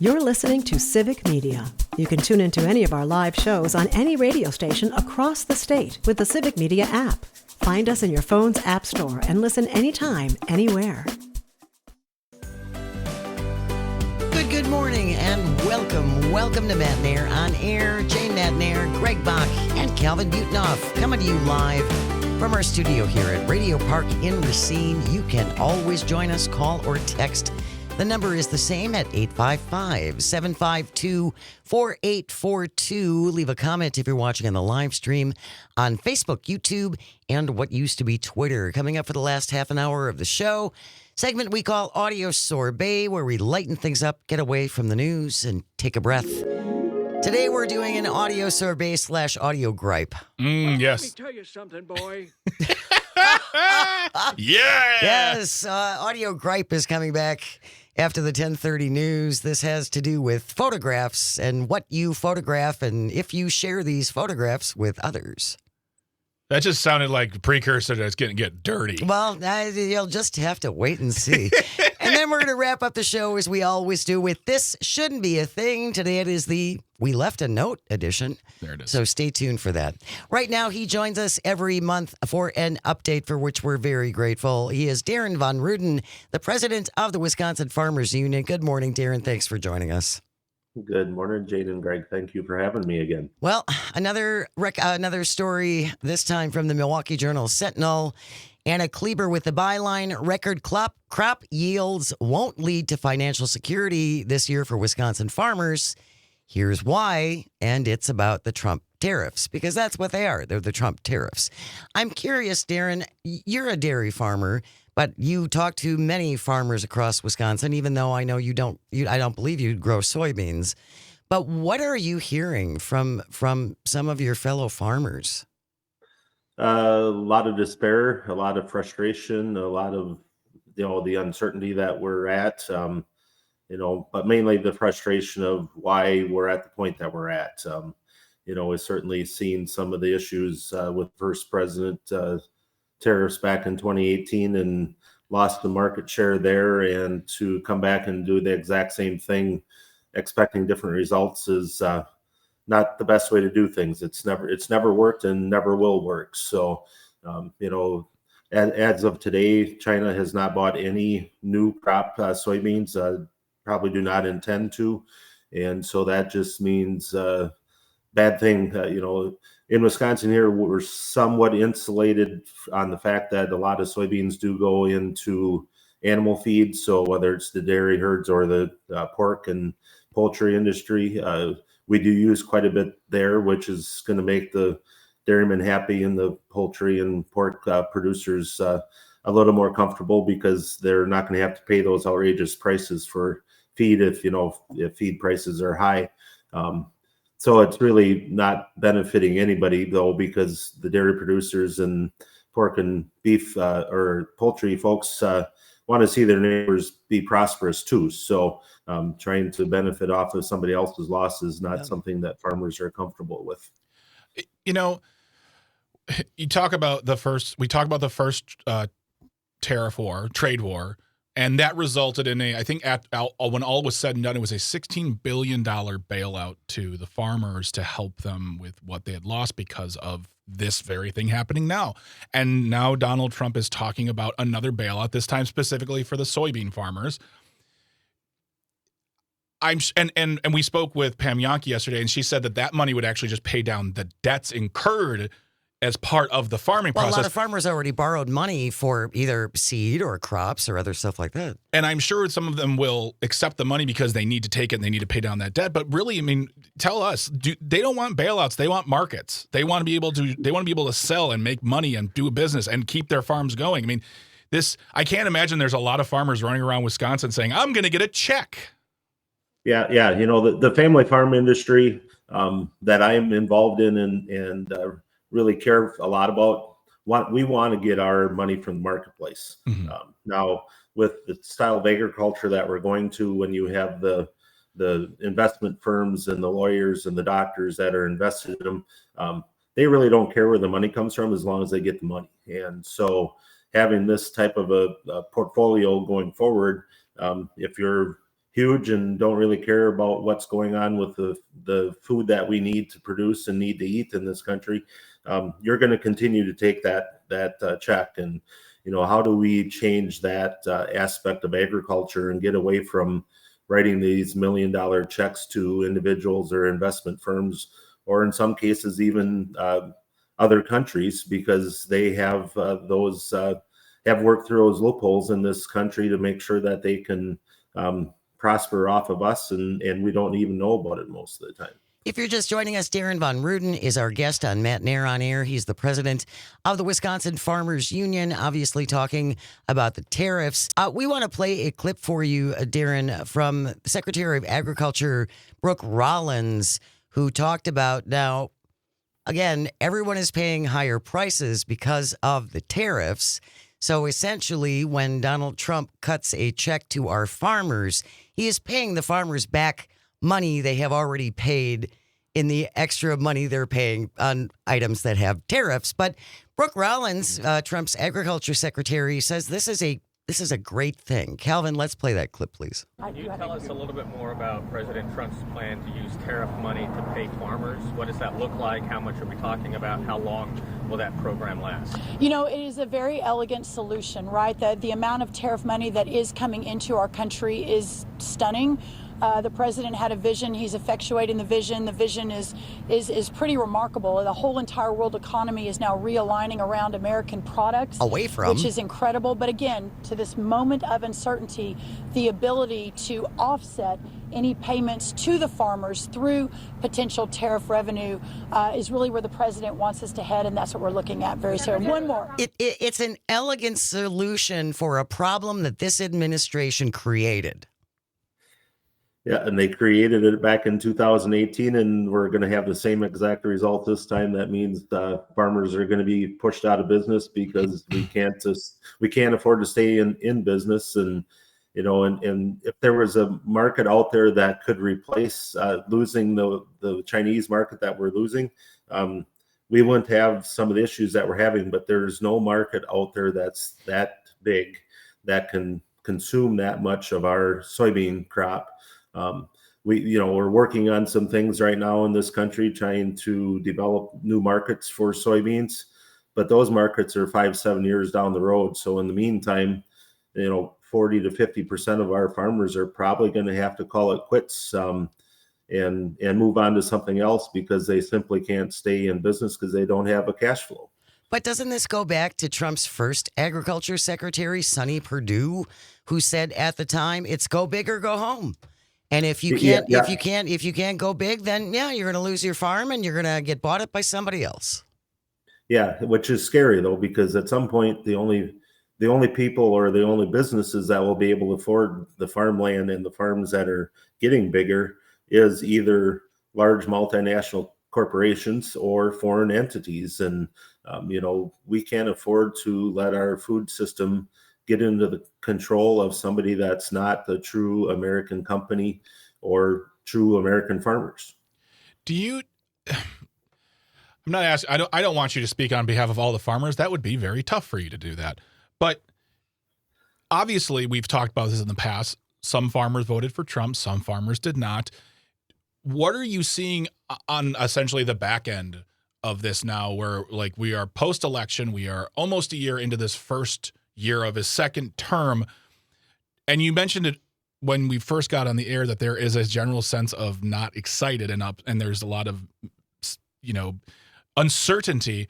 You're listening to Civic Media. You can tune into any of our live shows on any radio station across the state with the Civic Media app. Find us in your phone's app store and listen anytime, anywhere. Good morning and welcome to Matt Nair on air. Jane Matt Nair, Greg Bach, and Calvin Butenhoff coming to you live from our studio here at Radio Park in Racine. You can always join us, call or text. The number is the same at 855-752-4842. Leave a comment if you're watching on the live stream on Facebook, YouTube, and what used to be Twitter. Coming up for the last half an hour of the show, segment we call Audio Sorbet, where we lighten things up, get away from the news, and take a breath. Today we're doing an audio sorbet / audio gripe. Yes. Let me tell you something, boy. Yeah. Yes, audio gripe is coming back after the 10:30 news. This has to do with photographs and what you photograph and if you share these photographs with others. That just sounded like a precursor to it's going to get dirty. Well, you'll just have to wait and see. And then we're going to wrap up the show as we always do with This Shouldn't Be a Thing. Today it is the We Left a Note edition. There it is. So stay tuned for that. Right now he joins us every month for an update for which we're very grateful. He is Darren Von Ruden, the president of the Wisconsin Farmers Union. Good morning, Darren. Thanks for joining us. Good morning, Jade and Greg. Thank you for having me again. Well, another story, this time from the Milwaukee Journal-Sentinel. Anna Kleber with the byline, record crop yields won't lead to financial security this year for Wisconsin farmers. Here's why, and it's about the Trump tariffs, because that's what they are. They're the Trump tariffs. I'm curious, Darren, you're a dairy farmer, but you talk to many farmers across Wisconsin, even though I know I don't believe you grow soybeans. But what are you hearing from some of your fellow farmers? A lot of despair, a lot of frustration, a lot of the uncertainty that we're at. But mainly the frustration of why we're at the point that we're at. We've certainly seen some of the issues with First President tariffs back in 2018 and lost the market share there, and to come back and do the exact same thing expecting different results is not the best way to do things. It's never worked and never will work. So as of today, China has not bought any new crop soybeans, probably do not intend to, and so that just means bad thing. In Wisconsin here, we're somewhat insulated on the fact that a lot of soybeans do go into animal feed. So whether it's the dairy herds or the pork and poultry industry, we do use quite a bit there, which is going to make the dairymen happy and the poultry and pork producers a little more comfortable, because they're not going to have to pay those outrageous prices for feed if feed prices are high. So it's really not benefiting anybody, though, because the dairy producers and pork and beef or poultry folks want to see their neighbors be prosperous too. So trying to benefit off of somebody else's loss is not something that farmers are comfortable with. You talk about the first tariff war, trade war, and that resulted in when all was said and done, it was a $16 billion bailout to the farmers to help them with what they had lost because of this very thing happening now. And now Donald Trump is talking about another bailout, this time specifically for the soybean farmers. And we spoke with Pam Yankee yesterday, and she said that money would actually just pay down the debts incurred as part of the farming process. A lot of farmers already borrowed money for either seed or crops or other stuff like that. And I'm sure some of them will accept the money because they need to take it and they need to pay down that debt. But really, tell us, they don't want bailouts. They want markets. They want to be able to sell and make money and do a business and keep their farms going. I can't imagine there's a lot of farmers running around Wisconsin saying, I'm going to get a check. Yeah. The family farm industry that I am involved in and really care a lot about, we want to get our money from the marketplace. Mm-hmm. Now, with the style of agriculture that we're going to, when you have the investment firms and the lawyers and the doctors that are invested in them, they really don't care where the money comes from as long as they get the money. And so having this type of a portfolio going forward, if you're huge and don't really care about what's going on with the food that we need to produce and need to eat in this country, you're going to continue to take that check. And how do we change that aspect of agriculture and get away from writing these $1 million checks to individuals or investment firms, or in some cases even other countries, because they have have worked through those loopholes in this country to make sure that they can prosper off of us, and we don't even know about it most of the time. If you're just joining us, Darren Von Ruden is our guest on Matt Nair on Air. He's the president of the Wisconsin Farmers Union, obviously talking about the tariffs. We want to play a clip for you, Darren, from Secretary of Agriculture Brooke Rollins, who talked about, now, again, everyone is paying higher prices because of the tariffs. So essentially, when Donald Trump cuts a check to our farmers, he is paying the farmers back money they have already paid in the extra money they're paying on items that have tariffs. But Brooke Rollins, Trump's agriculture secretary, says this is a great thing. Calvin, let's play that clip, please. Can you tell us a little bit more about President Trump's plan to use tariff money to pay farmers? What does that look like? How much are we talking about? How long will that program last? It is a very elegant solution, right? The amount of tariff money that is coming into our country is stunning. The president had a vision. He's effectuating the vision. The vision is pretty remarkable. The whole entire world economy is now realigning around American products. Away from. Which is incredible. But again, to this moment of uncertainty, the ability to offset any payments to the farmers through potential tariff revenue is really where the president wants us to head, and that's what we're looking at very soon. One more. It's an elegant solution for a problem that this administration created. Yeah, and they created it back in 2018, and we're going to have the same exact result this time. That means farmers are going to be pushed out of business because we can't afford to stay in business. And and if there was a market out there that could replace losing the Chinese market that we're losing, we wouldn't have some of the issues that we're having. But there's no market out there that's that big that can consume that much of our soybean crop. We're working on some things right now in this country, trying to develop new markets for soybeans, but those markets are 5-7 years down the road. So in the meantime, 40 to 50% of our farmers are probably going to have to call it quits and move on to something else because they simply can't stay in business because they don't have a cash flow. But doesn't this go back to Trump's first agriculture secretary, Sonny Perdue, who said at the time, it's go big or go home. And if you can't go big, then you're going to lose your farm and you're going to get bought up by somebody else. Yeah, which is scary though, because at some point the only people or the only businesses that will be able to afford the farmland and the farms that are getting bigger is either large multinational corporations or foreign entities. And we can't afford to let our food system get into the control of somebody that's not the true American company or true American farmers. I'm not asking, I don't want you to speak on behalf of all the farmers. That would be very tough for you to do that. But obviously we've talked about this in the past. Some farmers voted for Trump, some farmers did not. What are you seeing on essentially the back end of this now, where like we are post-election, we are almost a year into this first year of his second term, and you mentioned it when we first got on the air that there is a general sense of not excited and there's a lot of uncertainty.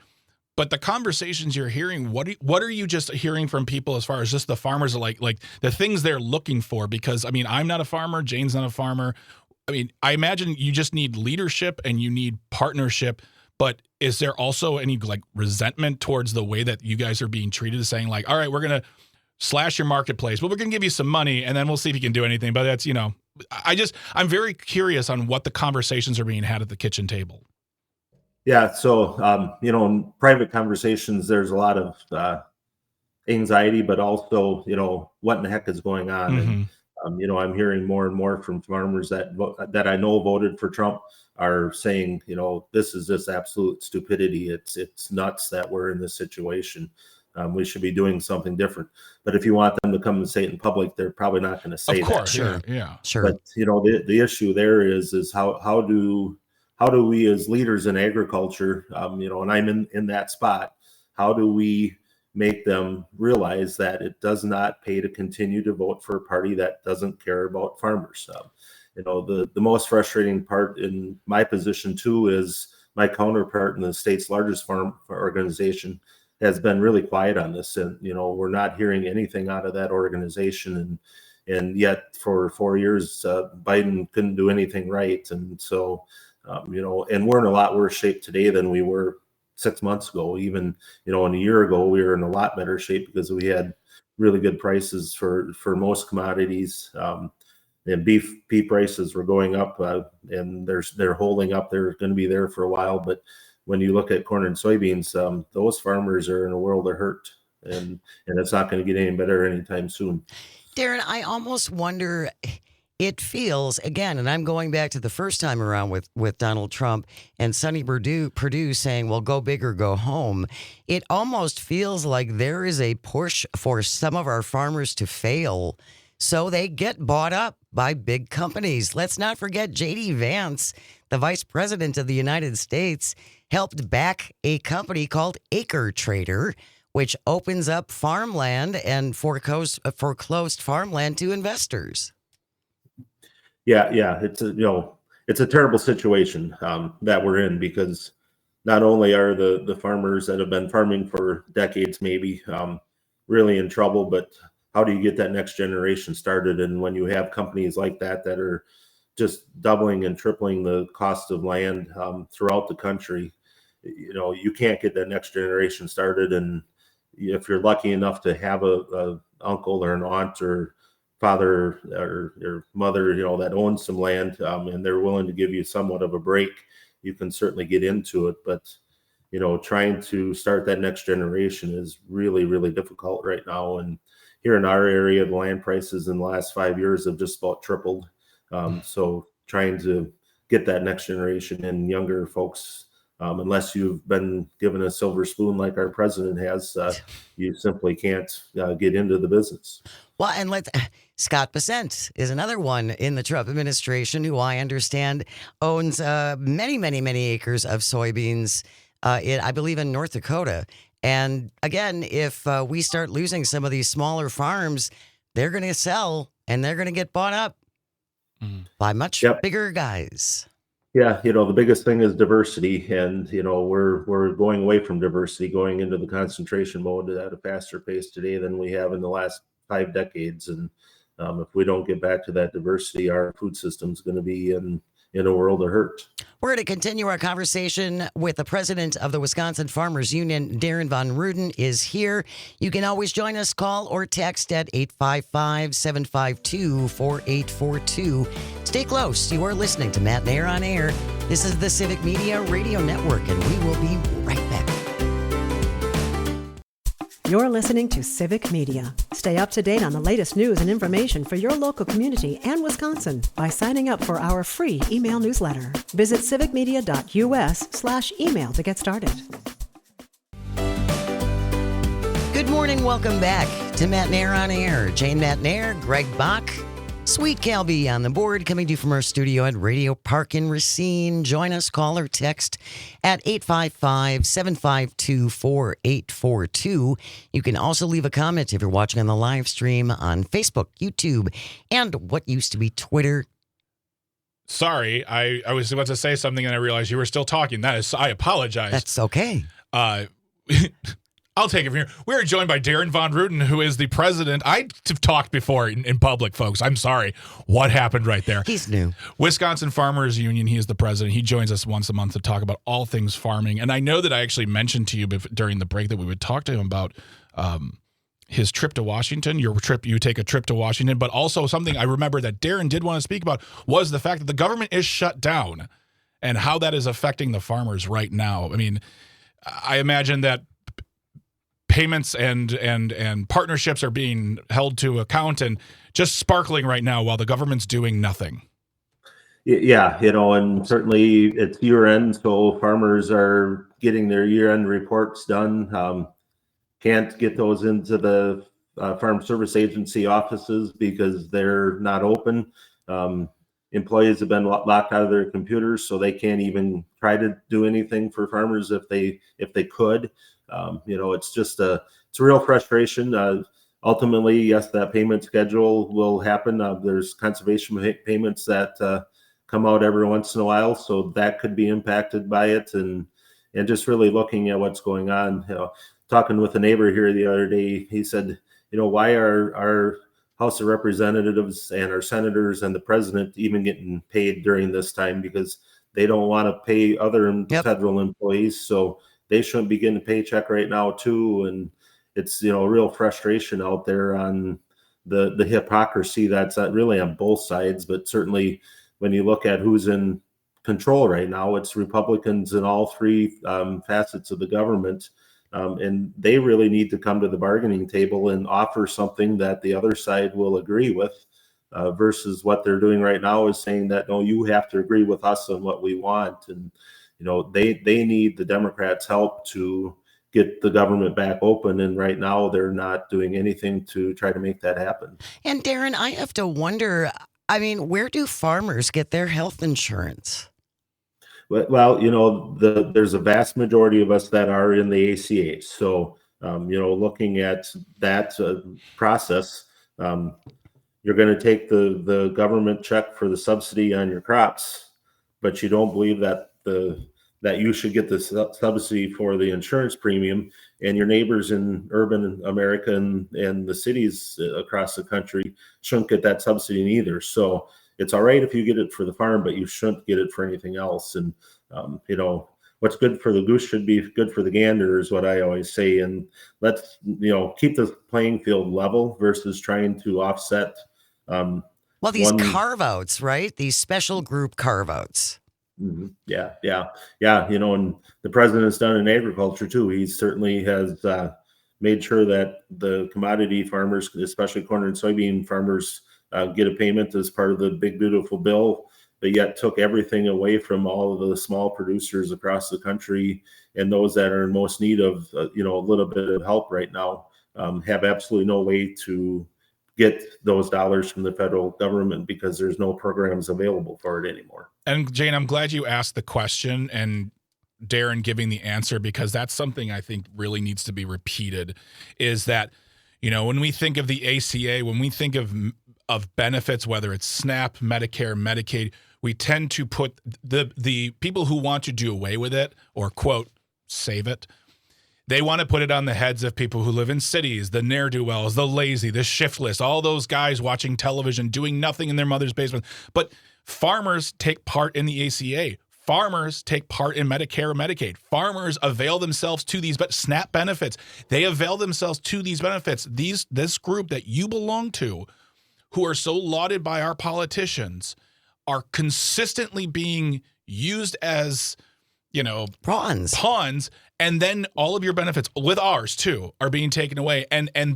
But the conversations you're hearing, what are you just hearing from people as far as just the farmers are like the things they're looking for? Because I mean, I'm not a farmer, Jane's not a farmer. I mean, I imagine you just need leadership and you need partnership. But is there also any like resentment towards the way that you guys are being treated, saying like, all right, we're going to slash your marketplace, but we're going to give you some money and then we'll see if you can do anything. But that's, I'm very curious on what the conversations are being had at the kitchen table. Yeah. So, in private conversations, there's a lot of anxiety, but also, what in the heck is going on? Mm-hmm. And, I'm hearing more and more from farmers that I know voted for Trump are saying, this is just absolute stupidity. It's nuts that we're in this situation. We should be doing something different. But if you want them to come and say it in public, they're probably not going to say Of course, that. yeah. Sure. But the issue there is how do we as leaders in agriculture, and I'm in that spot, how do we make them realize that it does not pay to continue to vote for a party that doesn't care about farmers? The most frustrating part in my position too is my counterpart in the state's largest farm organization has been really quiet on this, and we're not hearing anything out of that organization, and yet for 4 years Biden couldn't do anything right, and so and we're in a lot worse shape today than we were 6 months ago. Even and a year ago we were in a lot better shape because we had really good prices for most commodities. And beef prices were going up, and they're holding up. They're going to be there for a while, but when you look at corn and soybeans, those farmers are in a world of hurt, and it's not going to get any better anytime soon. Darren, I almost wonder, it feels, again, and I'm going back to the first time around with Donald Trump and Sonny Perdue saying, well, go big or go home. It almost feels like there is a push for some of our farmers to fail so they get bought up by big companies. Let's not forget J.D. Vance, the vice president of the United States, helped back a company called Acre Trader, which opens up farmland and foreclosed farmland to investors. Yeah, it's a terrible situation that we're in, because not only are the farmers that have been farming for decades maybe really in trouble, but how do you get that next generation started? And when you have companies like that are just doubling and tripling the cost of land throughout the country, you can't get that next generation started. And if you're lucky enough to have a uncle or an aunt or father or your mother, that owns some land, and they're willing to give you somewhat of a break, you can certainly get into it. But trying to start that next generation is really, really difficult right now. And here in our area, the land prices in the last 5 years have just about tripled. So trying to get that next generation and younger folks, unless you've been given a silver spoon like our president has, you simply can't get into the business. Well, and Scott Bessent is another one in the Trump administration who I understand owns many, many, many acres of soybeans, I believe in North Dakota. And again, if we start losing some of these smaller farms, they're going to sell and they're going to get bought up by much bigger guys. Yeah, the biggest thing is diversity, and we're going away from diversity, going into the concentration mode at a faster pace today than we have in the last 5 decades. And if we don't get back to that diversity, our food system is going to be in a world of hurt. We're going to continue our conversation with the president of the Wisconsin Farmers Union. Darren Von Ruden is here. You can always join us, call or text at 855-752-4842. Stay close. You are listening to Matt Nair on Air. This is the Civic Media Radio Network, and we will be right back. You're listening to Civic Media. Stay up to date on the latest news and information for your local community and Wisconsin by signing up for our free email newsletter. Visit civicmedia.us/email to get started. Good morning. Welcome back to Matt Nair on Air. Jane Matt Nair, Greg Bach, Sweet Calby on the board, coming to you from our studio at Radio Park in Racine. Join us, call or text at 855-752-4842. You can also leave a comment if you're watching on the live stream on Facebook, YouTube, and what used to be Twitter. Sorry, I was about to say something and I realized you were still talking. I apologize. That's okay. I'll take it from here. We're joined by Darren Von Ruden, who is the president. I've talked before in public, folks. I'm sorry. What happened right there? He's new. Wisconsin Farmers Union. He is the president. He joins us once a month to talk about all things farming. And I know that I actually mentioned to you during the break that we would talk to him about his trip to Washington, you take a trip to Washington, but also something I remember that Darren did want to speak about was the fact that the government is shut down and how that is affecting the farmers right now. I mean, I imagine that payments and partnerships are being held to account and just sparkling right now while the government's doing nothing. Yeah, and certainly it's year end, so farmers are getting their year end reports done. can't get those into the Farm Service Agency offices because they're not open. Employees have been locked out of their computers, so they can't even try to do anything for farmers if they could. It's just it's a real frustration. Ultimately, yes, that payment schedule will happen. There's conservation payments that come out every once in a while, so that could be impacted by it. And just really looking at what's going on. Talking with a neighbor here the other day, he said, why are our House of Representatives and our senators and the president even getting paid during this time? Because they don't want to pay other federal employees, so they shouldn't be getting a paycheck right now too. And it's real frustration out there on the hypocrisy that's really on both sides. But certainly when you look at who's in control right now, it's Republicans in all three facets of the government. And they really need to come to the bargaining table and offer something that the other side will agree with, versus what they're doing right now is saying that, no, you have to agree with us on what we want. And, they need the Democrats' help to get the government back open. And right now they're not doing anything to try to make that happen. And Darren, I have to wonder, where do farmers get their health insurance? Well, there's a vast majority of us that are in the ACA. So, looking at that process, you're going to take the government check for the subsidy on your crops, but you don't believe that that you should get the subsidy for the insurance premium, and your neighbors in urban America and the cities across the country shouldn't get that subsidy either. So it's all right if you get it for the farm, but you shouldn't get it for anything else. And, what's good for the goose should be good for the gander is what I always say. And let's, keep the playing field level versus trying to offset. These carve-outs, right? These special group carve-outs. Mm-hmm. Yeah. And the president's done in agriculture too. He certainly has made sure that the commodity farmers, especially corn and soybean farmers, get a payment as part of the big beautiful bill, but yet took everything away from all of the small producers across the country, and those that are in most need of a little bit of help right now have absolutely no way to get those dollars from the federal government because there's no programs available for it anymore. And Jane, I'm glad you asked the question and Darren giving the answer, because that's something I think really needs to be repeated, is that, when we think of the ACA, when we think of benefits, whether it's SNAP, Medicare, Medicaid, we tend to put the people who want to do away with it or, quote, save it, they want to put it on the heads of people who live in cities, the ne'er-do-wells, the lazy, the shiftless, all those guys watching television, doing nothing in their mother's basement. But farmers take part in the ACA. Farmers take part in Medicare and Medicaid. Farmers avail themselves to these SNAP benefits. They avail themselves to these benefits. This group that you belong to, who are so lauded by our politicians, are consistently being used as, pawns, and then all of your benefits, with ours too, are being taken away.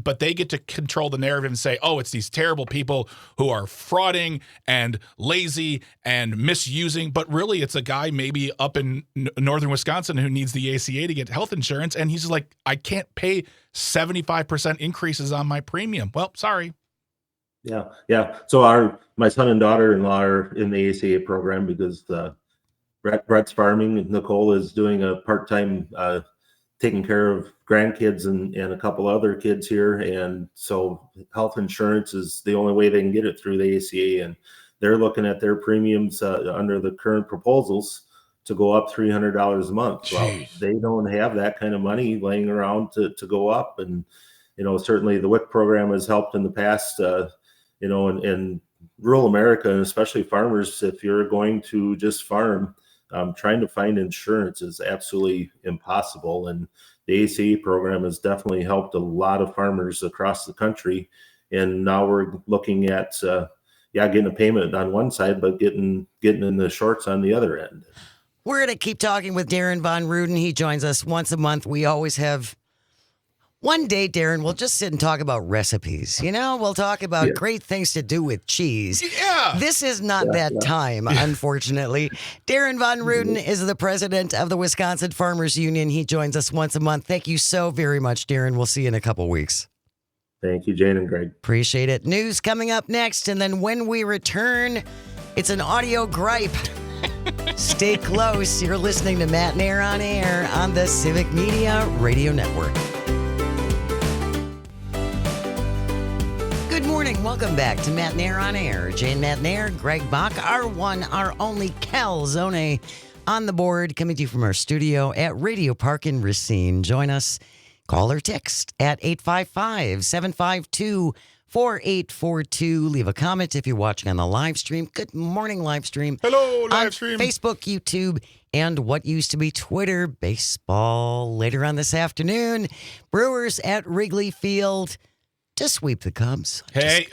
But they get to control the narrative and say, oh, it's these terrible people who are frauding and lazy and misusing. But really, it's a guy maybe up in northern Wisconsin who needs the ACA to get health insurance, and he's just like, I can't pay 75% increases on my premium. Well, sorry. Yeah. So my son and daughter-in-law are in the ACA program because Brett's farming, and Nicole is doing a part-time taking care of grandkids and a couple other kids here. And so health insurance is the only way they can get it through the ACA. And they're looking at their premiums under the current proposals to go up $300 a month. Jeez. Well, they don't have that kind of money laying around to go up. And, certainly the WIC program has helped in the past, in rural America, and especially farmers. If you're going to just farm, trying to find insurance is absolutely impossible. And the ACA program has definitely helped a lot of farmers across the country. And now we're looking at, getting a payment on one side, but getting in the shorts on the other end. We're going to keep talking with Darren Von Ruden. He joins us once a month. We always have One day, Darren, we'll just sit and talk about recipes. We'll talk about great things to do with cheese. Yeah. This is not that time, unfortunately. Darren Von Ruden is the president of the Wisconsin Farmers Union. He joins us once a month. Thank you so very much, Darren. We'll see you in a couple weeks. Thank you, Jane and Greg. Appreciate it. News coming up next. And then when we return, it's an audio gripe. Stay close. You're listening to Matt Nair on Air on the Civic Media Radio Network. Good morning. Welcome back to Matt Nair on Air. Jane Matt Nair, Greg Bach, our one, our only calzone on the board, coming to you from our studio at Radio Park in Racine. Join us. Call or text at 855-752-4842. Leave a comment if you're watching on the live stream. Good morning, live stream. Hello, live on stream. Facebook, YouTube, and what used to be Twitter. Baseball later on this afternoon. Brewers at Wrigley Field to sweep the Cubs. Hey,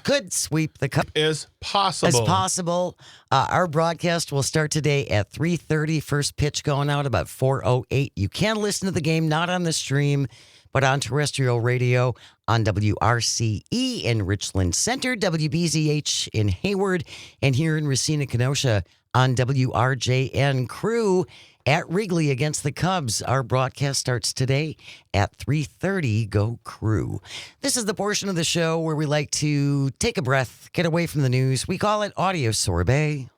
Could sweep the Cubs. is possible. As possible. Our broadcast will start today at 3:30. First pitch going out about 4:08. You can listen to the game, not on the stream, but on terrestrial radio on WRCE in Richland Center, WBZH in Hayward, and here in Racine, Kenosha on WRJN Crew. At Wrigley against the Cubs. Our broadcast starts today at 3:30. Go Crew. This is the portion of the show where we like to take a breath, get away from the news. We call it Audio Sorbet.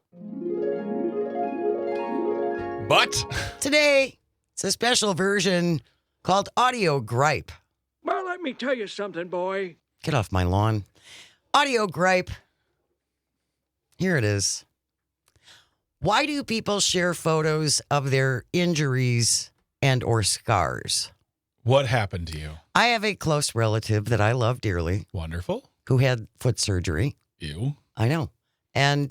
But Today, it's a special version called Audio Gripe. Well, let me tell you something, boy. Get off my lawn. Audio Gripe. Here it is. Why do people share photos of their injuries and or scars? what happened to you? I have a close relative that I love dearly Wonderful. who had foot surgery. You. I know. And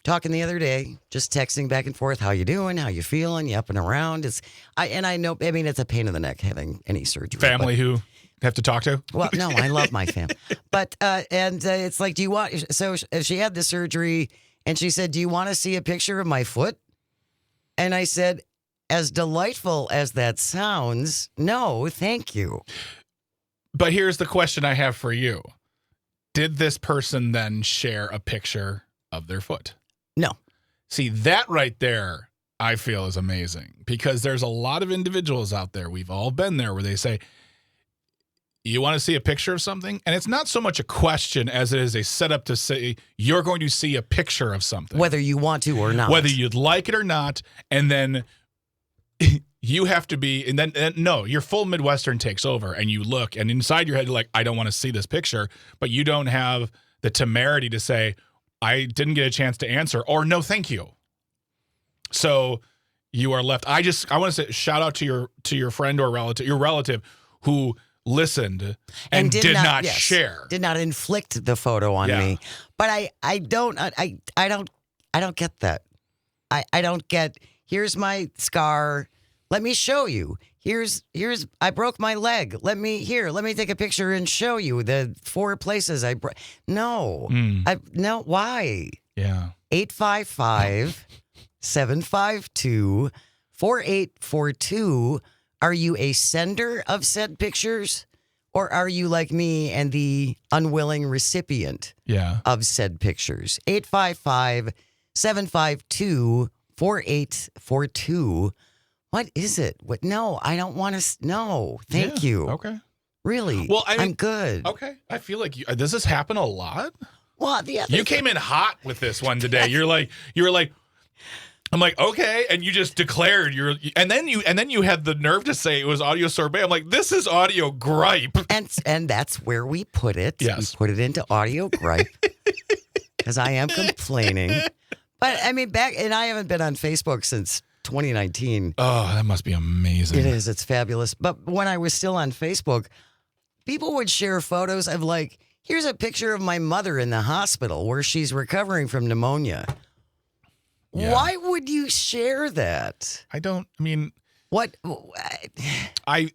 talking the other day, just texting back and forth, how you doing? How you feeling? You up and around? I know, I mean, it's a pain in the neck having any surgery. Family who have to talk to? Well, no, I love my family. But, it's like, do you want, so she had the surgery and she said, do you want to see a picture of my foot? And I said, as delightful as that sounds, no, thank you. But here's the question I have for you. Did this person then share a picture of their foot? No. See, that right there, I feel is amazing because there's a lot of individuals out there, we've all been there, where they say, you want to see a picture of something? And it's not so much a question as it is a setup to say, you're going to see a picture of something. Whether you want to or not. Whether you'd like it or not. And then you have to be, and then no, your full Midwestern takes over and you look and inside your head, you're like, I don't want to see this picture, but you don't have the temerity to say, I didn't get a chance to answer or no, thank you. So you are left. I want to say shout out to your friend or relative, your relative who listened and did not share. Did not inflict the photo on me. But I don't get that. I don't get, here's my scar. Let me show you. Here's I broke my leg. Let me take a picture and show you the 4 places I broke. No. No, why? Yeah. 855-752-4842. Are you a sender of said pictures? Or are you like me and the unwilling recipient of said pictures? 855-752-4842. What is it? What? No, I don't want to. No, thank you. Okay. Really? Well, I'm good. Okay. I feel like does this happen a lot? Well, you came in hot with this one today. You were like, I'm like, okay, and you just declared and then you had the nerve to say it was audio sorbet. I'm like, this is audio gripe, and that's where we put it. Yes, we put it into audio gripe because I am complaining. But I mean, and I haven't been on Facebook since 2019. Oh, that must be amazing. It is. It's fabulous. But when I was still on Facebook, people would share photos of like, here's a picture of my mother in the hospital where she's recovering from pneumonia. Yeah. Why would you share that? What? I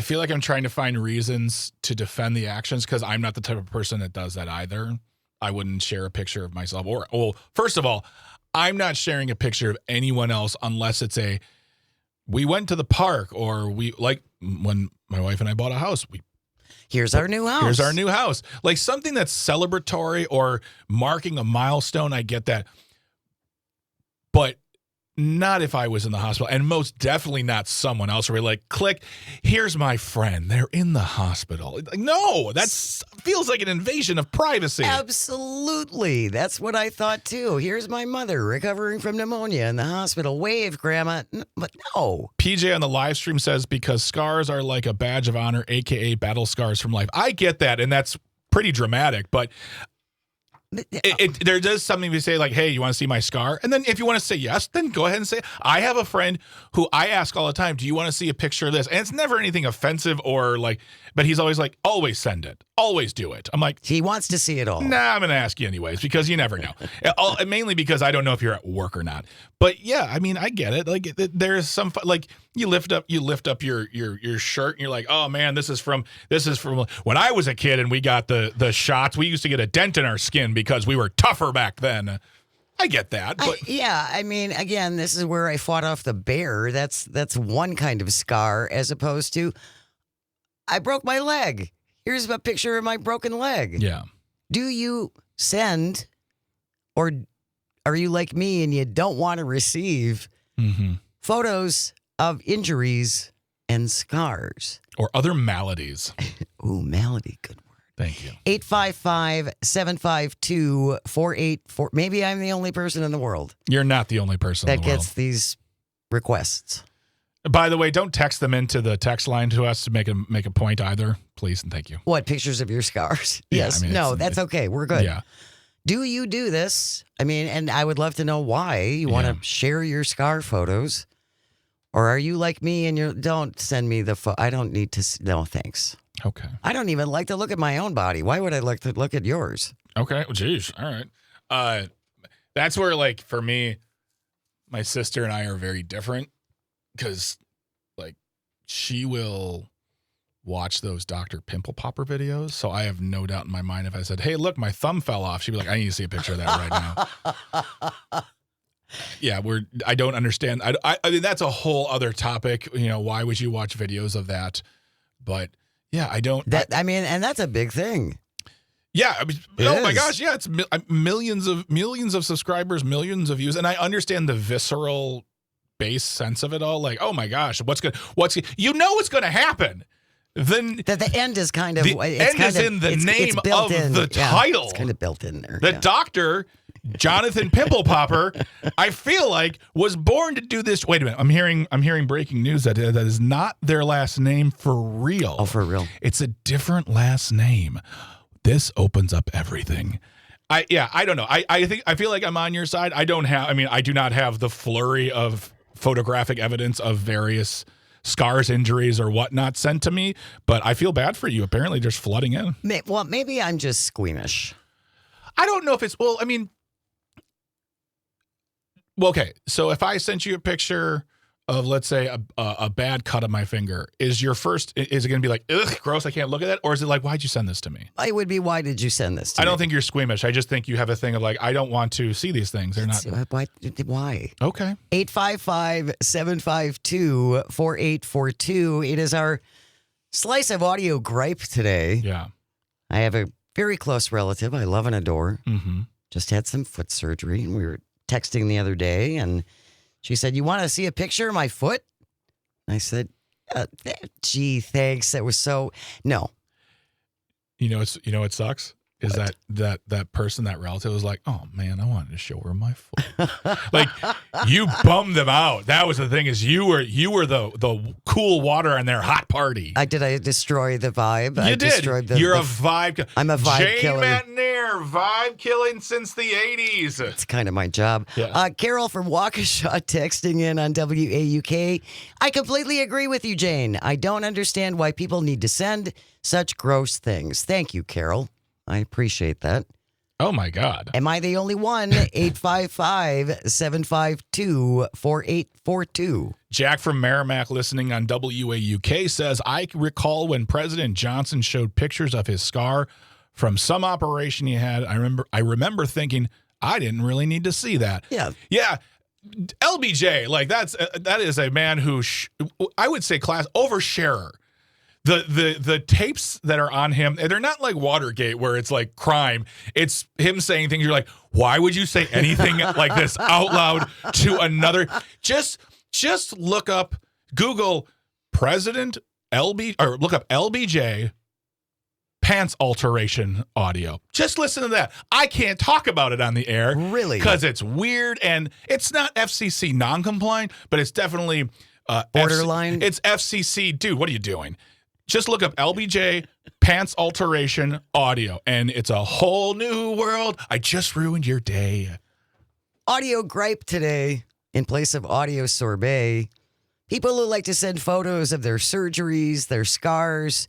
feel like I'm trying to find reasons to defend the actions because I'm not the type of person that does that either. I wouldn't share a picture of myself. Well, first of all, I'm not sharing a picture of anyone else unless it's a we went to the park, or we like when my wife and I bought a house, Here's our new house. Here's our new house. Like something that's celebratory or marking a milestone. I get that. But not if I was in the hospital, and most definitely not someone else where we're like, click, here's my friend. They're in the hospital. Like, no, that feels like an invasion of privacy. Absolutely. That's what I thought too. Here's my mother recovering from pneumonia in the hospital. Wave, Grandma. But no. PJ on the live stream says, because scars are like a badge of honor, a.k.a. battle scars from life. I get that, and that's pretty dramatic, but there does something to say like, hey, you want to see my scar? And then if you want to say yes, then go ahead and say, I have a friend who I ask all the time, do you want to see a picture of this? And it's never anything offensive or like, but he's always like, always send it. Always do it. I'm like, he wants to see it all. Nah, I'm going to ask you anyways, because you never know. Mainly because I don't know if you're at work or not. But yeah, I mean, I get it. Like there's some, like you lift up your shirt and you're like, oh man, this is from when I was a kid and we got the shots. We used to get a dent in our skin because we were tougher back then. I get that. But I mean, again, this is where I fought off the bear. That's one kind of scar, as opposed to I broke my leg. Here's a picture of my broken leg. Yeah. Do you send, or are you like me and you don't want to receive photos of injuries and scars? Or other maladies. Ooh, malady, good word. Thank you. 855-752-484. Maybe I'm the only person in the world. You're not the only person in that the world gets these requests. By the way, don't text them into the text line to us to make a point either, please and thank you. What, pictures of your scars? Yeah, Yes. I mean, no, that's okay. We're good. Yeah. Do you do this? I mean, and I would love to know why you want to share your scar photos. Or are you like me and you don't send me the I don't need to. No, thanks. Okay. I don't even like to look at my own body. Why would I like to look at yours? Okay. Well, geez. All right. That's where, like, for me, my sister and I are very different because, like, she will watch those Dr. Pimple Popper videos. So I have no doubt in my mind if I said, hey, look, my thumb fell off, she'd be like, I need to see a picture of that right now. Yeah, I don't understand. I mean, that's a whole other topic. You know, why would you watch videos of that? But yeah, I don't. I mean, and that's a big thing. Yeah. I mean, my gosh. Yeah. It's millions of subscribers, millions of views. And I understand the visceral base sense of it all. Like, oh my gosh, what's going to happen. Then that the end is kind of the end is in the name of the title. It's kind of built in there. The doctor, Jonathan Pimple Popper, I feel like was born to do this. Wait a minute, I'm hearing breaking news that is not their last name for real. Oh, for real? It's a different last name. This opens up everything. I don't know. I feel like I'm on your side. I do not have the flurry of photographic evidence of various scars, injuries, or whatnot sent to me, but I feel bad for you. Apparently, just flooding in. Well, maybe I'm just squeamish. I don't know if it's, well, I mean, well, okay. So if I sent you a picture of, let's say, a bad cut of my finger, is it going to be like, ugh, gross, I can't look at that? Or is it like, why'd you send this to me? It would be, why did you send this to me? I don't think you're squeamish. I just think you have a thing of like, I don't want to see these things. They're not. Why? Okay. 855-752-4842. It is our slice of audio gripe today. Yeah. I have a very close relative I love and adore. Mm-hmm. Just had some foot surgery, and we were texting the other day, and she said, you want to see a picture of my foot? I said, gee, thanks. That was so, no. You know what sucks? Is that person, that relative was like, oh man, I wanted to show her my foot. Like, you bummed them out. That was the thing, is you were the cool water on their hot party. I destroy the vibe. You did. You're a vibe. I'm a vibe killer. Jane Metnier, vibe killing since the 80s. It's kind of my job. Yeah. Carol from Waukesha texting in on WAUK. I completely agree with you, Jane. I don't understand why people need to send such gross things. Thank you, Carol. I appreciate that. Oh, my God. Am I the only one? 855-752-4842. Jack from Merrimack, listening on WAUK, says, I recall when President Johnson showed pictures of his scar from some operation he had. I remember thinking, I didn't really need to see that. Yeah. Yeah. LBJ, like that is a man who I would say class oversharer. The tapes that are on him, they're not like Watergate where it's like crime. It's him saying things you're like, why would you say anything like this out loud to another? Just Google President or look up LBJ pants alteration audio. Just listen to that. I can't talk about it on the air. Really? Because it's weird and it's not FCC non-compliant, but it's definitely borderline. It's FCC. Dude, what are you doing? Just look up LBJ pants alteration audio, and it's a whole new world. I just ruined your day. Audio gripe today in place of audio sorbet. People who like to send photos of their surgeries, their scars.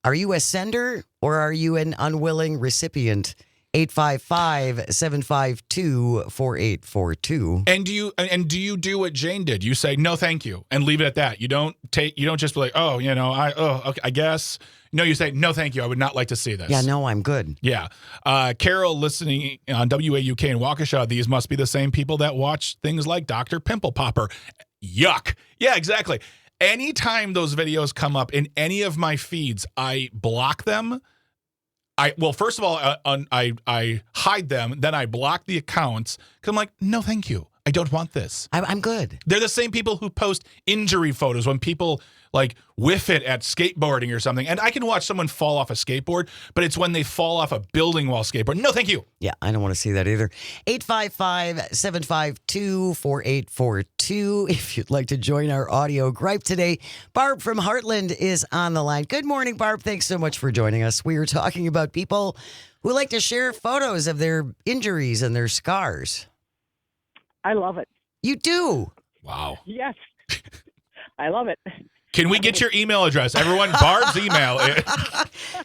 Are you a sender or are you an unwilling recipient? 855-752-4842. And do you do what Jane did? You say no, thank you, and leave it at that. You don't just be like, okay, I guess. No, you say no, thank you. I would not like to see this. Yeah, no, I'm good. Yeah. Carol listening on WAUK in Waukesha. These must be the same people that watch things like Dr. Pimple Popper. Yuck. Yeah, exactly. Anytime those videos come up in any of my feeds, I block them. First of all, I hide them. Then I block the accounts because I'm like, no, thank you. I don't want this. I'm good. They're the same people who post injury photos when people like whiff it at skateboarding or something. And I can watch someone fall off a skateboard, but it's when they fall off a building while skateboarding. No, thank you. Yeah, I don't want to see that either. 855-752-4842. If you'd like to join our audio gripe today, Barb from Heartland is on the line. Good morning, Barb. Thanks so much for joining us. We are talking about people who like to share photos of their injuries and their scars. I love it. You do? Wow. Yes. I love it. Can we get your email address? Everyone, Barb's email.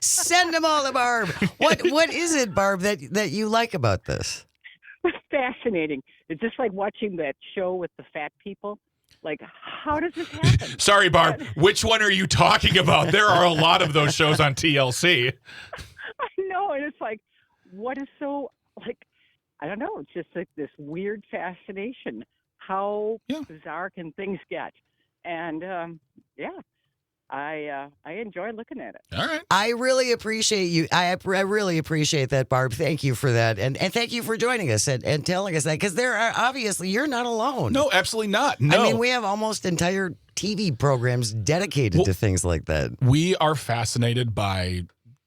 Send them all to Barb. What is it, Barb, that you like about this? Fascinating. It's just like watching that show with the fat people. Like, how does this happen? Sorry, Barb. Which one are you talking about? There are a lot of those shows on TLC. I know. And it's like, what is so, like, I don't know. It's just like this weird fascination. How bizarre can things get? And I enjoy looking at it. All right. I really appreciate you. I really appreciate that, Barb. Thank you for that. And thank you for joining us and telling us that, because there are obviously, you're not alone. No, absolutely not. No. I mean, we have almost entire TV programs dedicated to things like that. We are fascinated by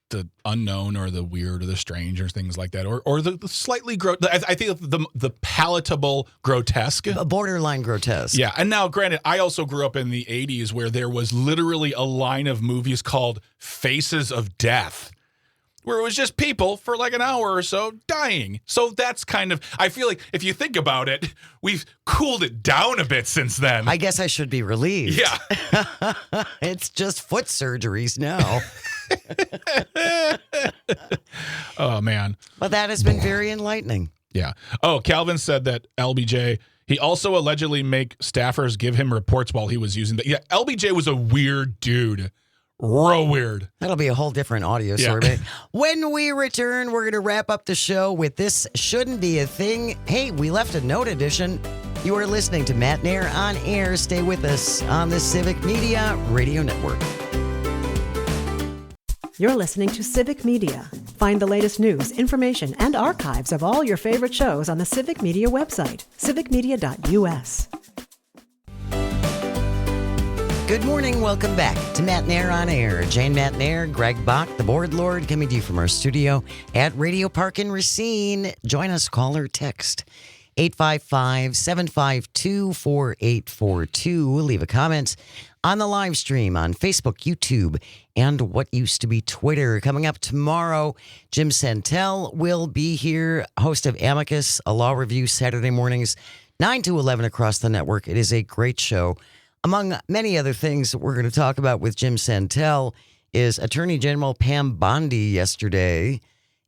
the unknown or the weird or the strange or things like that, or the slightly I think the palatable grotesque, borderline grotesque. Yeah. And now, granted, I also grew up in the 80s where there was literally a line of movies called Faces of Death, where it was just people for like an hour or so dying. So that's kind of, I feel like if you think about it, we've cooled it down a bit since then. I guess I should be relieved. Yeah. It's just foot surgeries now. Oh, man. Well, that has been very enlightening. Yeah. Oh, Calvin said that LBJ, he also allegedly make staffers give him reports while he was using the. Yeah, LBJ was a weird dude. Real weird. That'll be a whole different audio sorbet. When we return, we're going to wrap up the show with This Shouldn't Be a Thing. Hey, we left a note edition. You are listening to Matt Nair on air. Stay with us on the Civic Media Radio Network. You're listening to Civic Media. Find the latest news, information, and archives of all your favorite shows on the Civic Media website, civicmedia.us. Good morning. Welcome back to Matt Nair on air. Jane Matt Nair, Greg Bach, the board lord, coming to you from our studio at Radio Park in Racine. Join us, call or text 855-752-4842. Leave a comment on the live stream on Facebook, YouTube, and what used to be Twitter. Coming up tomorrow, Jim Santel will be here, host of Amicus, a law review Saturday mornings, 9 to 11 across the network. It is a great show. Among many other things we're going to talk about with Jim Santel is Attorney General Pam Bondi yesterday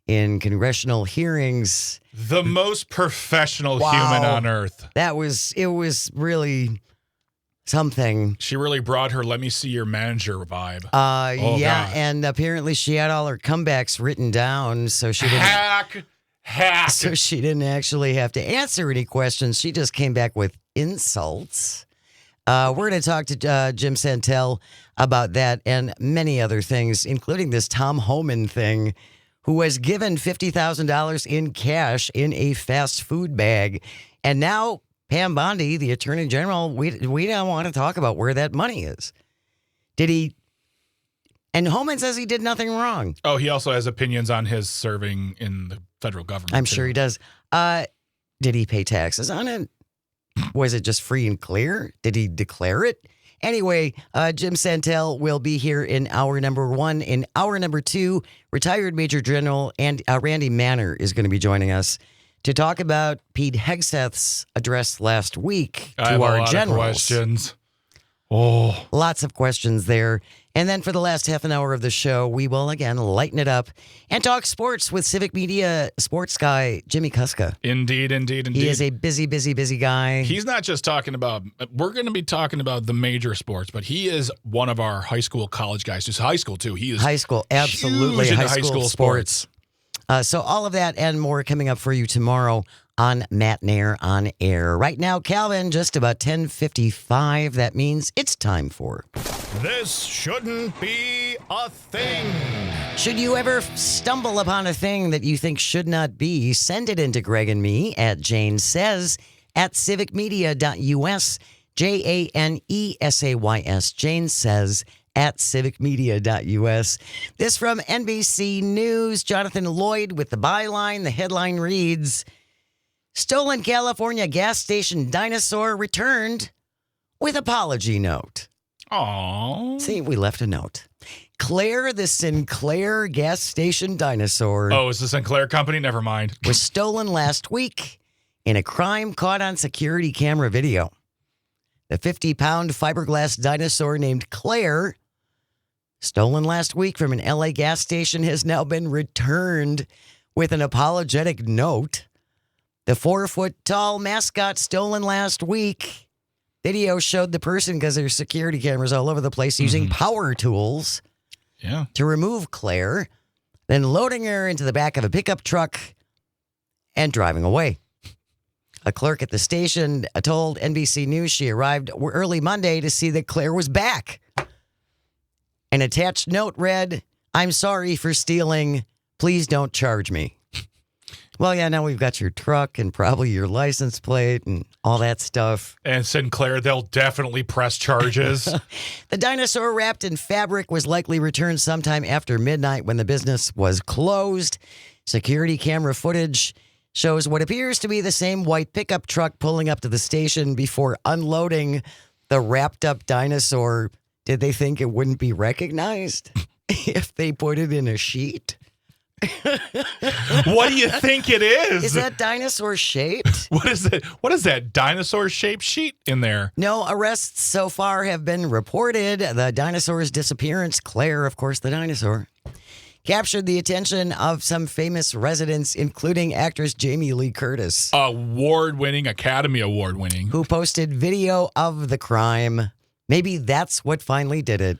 in congressional hearings. The most professional human on earth. It was really something. She really brought her "let me see your manager" vibe. Yeah, God. And apparently she had all her comebacks written down, so she didn't. hack. So she didn't actually have to answer any questions. She just came back with insults. We're going to talk to Jim Santel about that and many other things, including this Tom Homan thing, who was given $50,000 in cash in a fast food bag. And now Pam Bondi, the Attorney General, we don't want to talk about where that money is. Did he? And Homan says he did nothing wrong. Oh, he also has opinions on his serving in the federal government. I'm sure he does. Did he pay taxes on it? Was it just free and clear? Did he declare it? Anyway, Jim Santel will be here in hour number 1. In hour number 2, retired Major General and Randy Manner is going to be joining us to talk about Pete Hegseth's address last week to I have our a lot generals. of questions. Oh, Lots of questions there. And then for the last half an hour of the show, we will again lighten it up and talk sports with Civic Media sports guy Jimmy Kuska. indeed. He is a busy guy. He's not just talking about, we're going to be talking about the major sports, but he is one of our high school, college guys. Just high school, too. He is high school, absolutely. huge into High school sports. So all of that and more coming up for you tomorrow on Matt Nair on Air. Right now, Calvin, just about 10:55. That means it's time for... This shouldn't be a thing. Should you ever stumble upon a thing that you think should not be, send it into Greg and me at Jane Says at civicmedia.us, JANESAYS, Jane Says at civicmedia.us. This from NBC News, Jonathan Lloyd with the byline. The headline reads, Stolen California gas station dinosaur returned with apology note. Aww. See, we left a note. Claire, the Sinclair gas station dinosaur, Oh, it's the Sinclair Company? Never mind. was stolen last week in a crime caught on security camera video. The 50-pound fiberglass dinosaur named Claire, stolen last week from an LA gas station, has now been returned with an apologetic note. The 4-foot-tall mascot stolen last week. Video showed the person, because there's security cameras all over the place, using power tools to remove Claire, then loading her into the back of a pickup truck and driving away. A clerk at the station told NBC News she arrived early Monday to see that Claire was back. An attached note read, "I'm sorry for stealing. Please don't charge me." Well, yeah, now we've got your truck and probably your license plate and all that stuff. And Sinclair, they'll definitely press charges. The dinosaur wrapped in fabric was likely returned sometime after midnight when the business was closed. Security camera footage shows what appears to be the same white pickup truck pulling up to the station before unloading the wrapped up dinosaur. Did they think it wouldn't be recognized if they put it in a sheet? What do you think it is? Is that dinosaur shaped? What is it? What is that dinosaur shaped sheet in there? No arrests so far have been reported. The dinosaur's disappearance, Claire, of course, the dinosaur, captured the attention of some famous residents, including actress Jamie Lee Curtis, Academy Award winning, who posted video of the crime. Maybe that's what finally did it.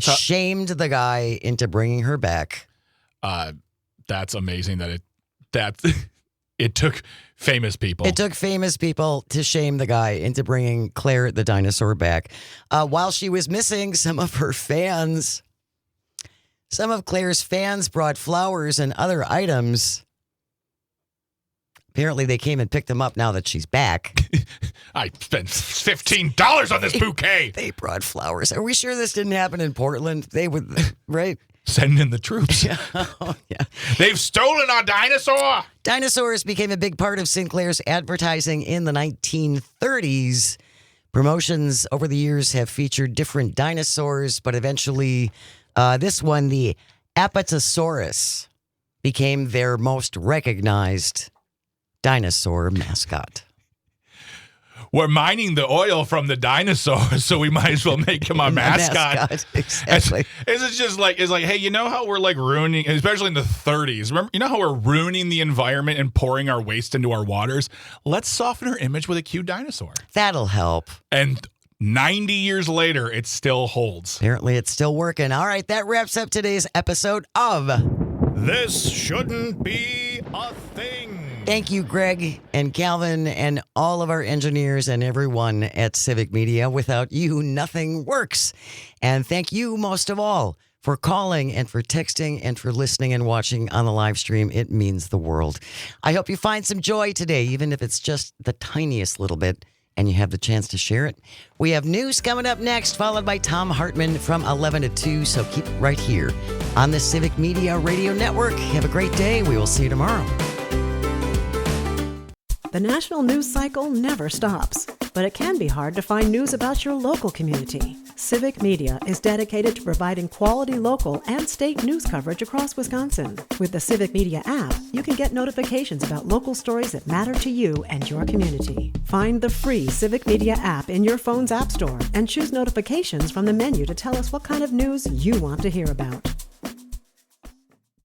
Shamed the guy into bringing her back. That's amazing that it took famous people. It took famous people to shame the guy into bringing Claire the dinosaur back. While she was missing, some of Claire's fans brought flowers and other items. Apparently, they came and picked them up now that she's back. I spent $15 on this bouquet. They brought flowers. Are we sure this didn't happen in Portland? They would, right? Send in the troops. Oh, yeah. They've stolen our dinosaur. Dinosaurs became a big part of Sinclair's advertising in the 1930s. Promotions over the years have featured different dinosaurs, but eventually this one, the Apatosaurus, became their most recognized dinosaur mascot. We're mining the oil from the dinosaurs, so we might as well make him our mascot. Exactly. It's just like, hey, you know how we're like ruining, especially in the 30s, remember, you know how we're ruining the environment and pouring our waste into our waters? Let's soften our image with a cute dinosaur. That'll help. And 90 years later, it still holds. Apparently it's still working. All right, that wraps up today's episode of This shouldn't be a thing. Thank you, Greg and Calvin and all of our engineers and everyone at Civic Media. Without you, nothing works. And thank you most of all for calling and for texting and for listening and watching on the live stream. It means the world. I hope you find some joy today, even if it's just the tiniest little bit, and you have the chance to share it. We have news coming up next, followed by Tom Hartman from 11 to 2. So keep it right here on the Civic Media Radio Network. Have a great day. We will see you tomorrow. The national news cycle never stops, but it can be hard to find news about your local community. Civic Media is dedicated to providing quality local and state news coverage across Wisconsin. With the Civic Media app, you can get notifications about local stories that matter to you and your community. Find the free Civic Media app in your phone's app store and choose notifications from the menu to tell us what kind of news you want to hear about.